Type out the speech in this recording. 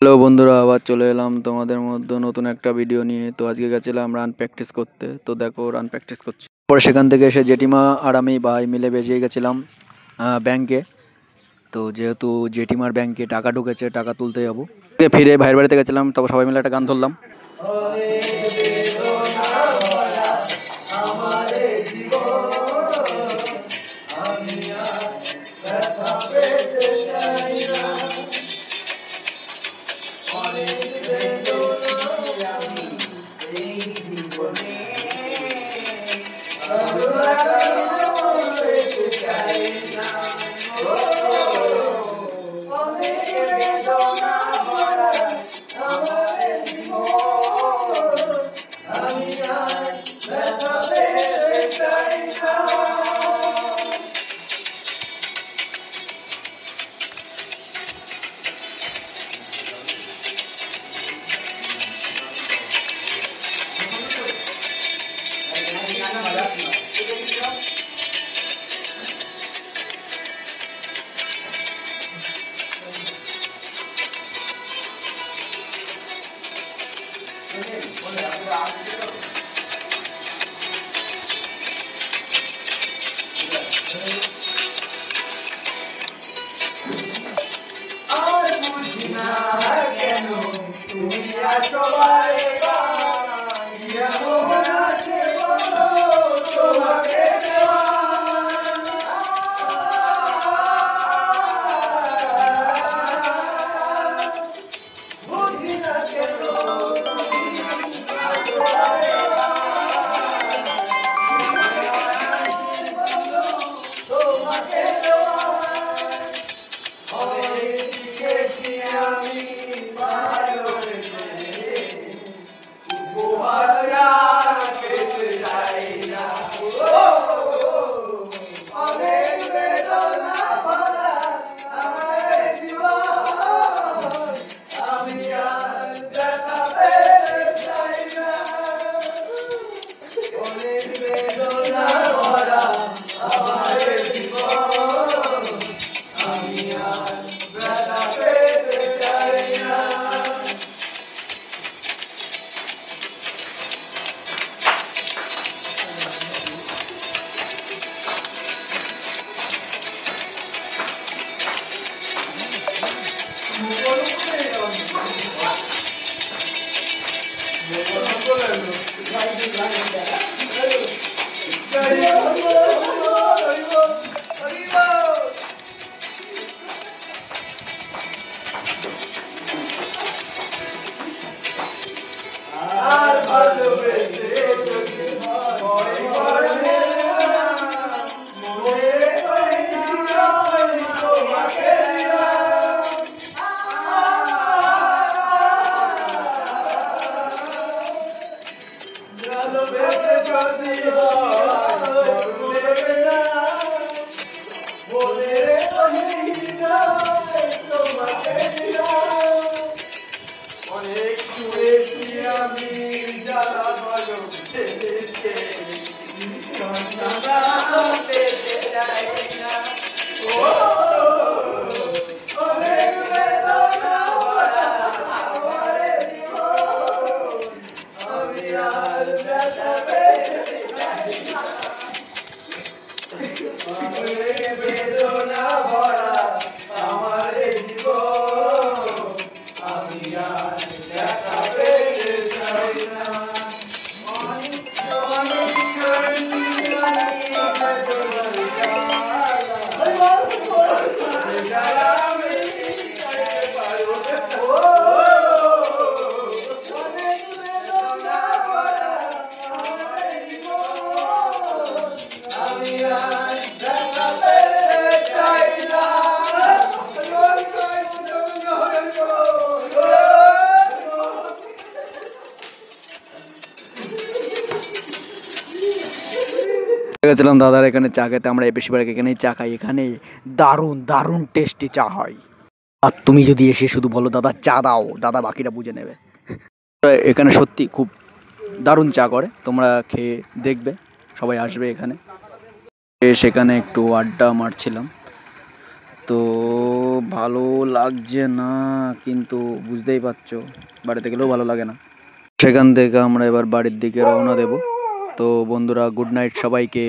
Hello বন্ধুরা, আবার চলে এলাম তোমাদের মধ্যে নতুন একটা ভিডিও নিয়ে। তো আজকে গেছিলাম রান প্র্যাকটিস করতে। তো দেখো রান প্র্যাকটিস করছি, পরে সেখান থেকে এসে জেঠিমা আর আমি ভাই মিলে বেরিয়ে গেছিলাম ব্যাংকে। তো যেহেতু জেঠিমার ব্যাংকে টাকা ঢুকেছে, টাকা তুলতে যাবো। ফিরে ভাইয়ের বাড়িতে গেছিলাম, তারপর সবাই মিলে একটা গান ধরলাম। গেছিলাম দাদার এখানে চা খেতে। আমরা বেশিরভাগ এখানেই চা খাই। এখানে দারুণ দারুণ টেস্টি চা হয়। আর তুমি যদি এসে শুধু বলো দাদা চা দাও, দাদা বাকিটা বুঝে নেবে। এখানে সত্যি খুব দারুণ চা করে, তোমরা খেয়ে দেখবে। সবাই আসবে এখানে। সেখানে একটু আড্ডা মারছিলাম। তো ভালো লাগছে না, কিন্তু বুঝতেই পারছো বাড়িতে গেলেও ভালো লাগে না। সেখান থেকে আমরা এবার বাড়ির দিকে রওনা দেব। তো বন্ধুরা, গুড নাইট সবাইকে।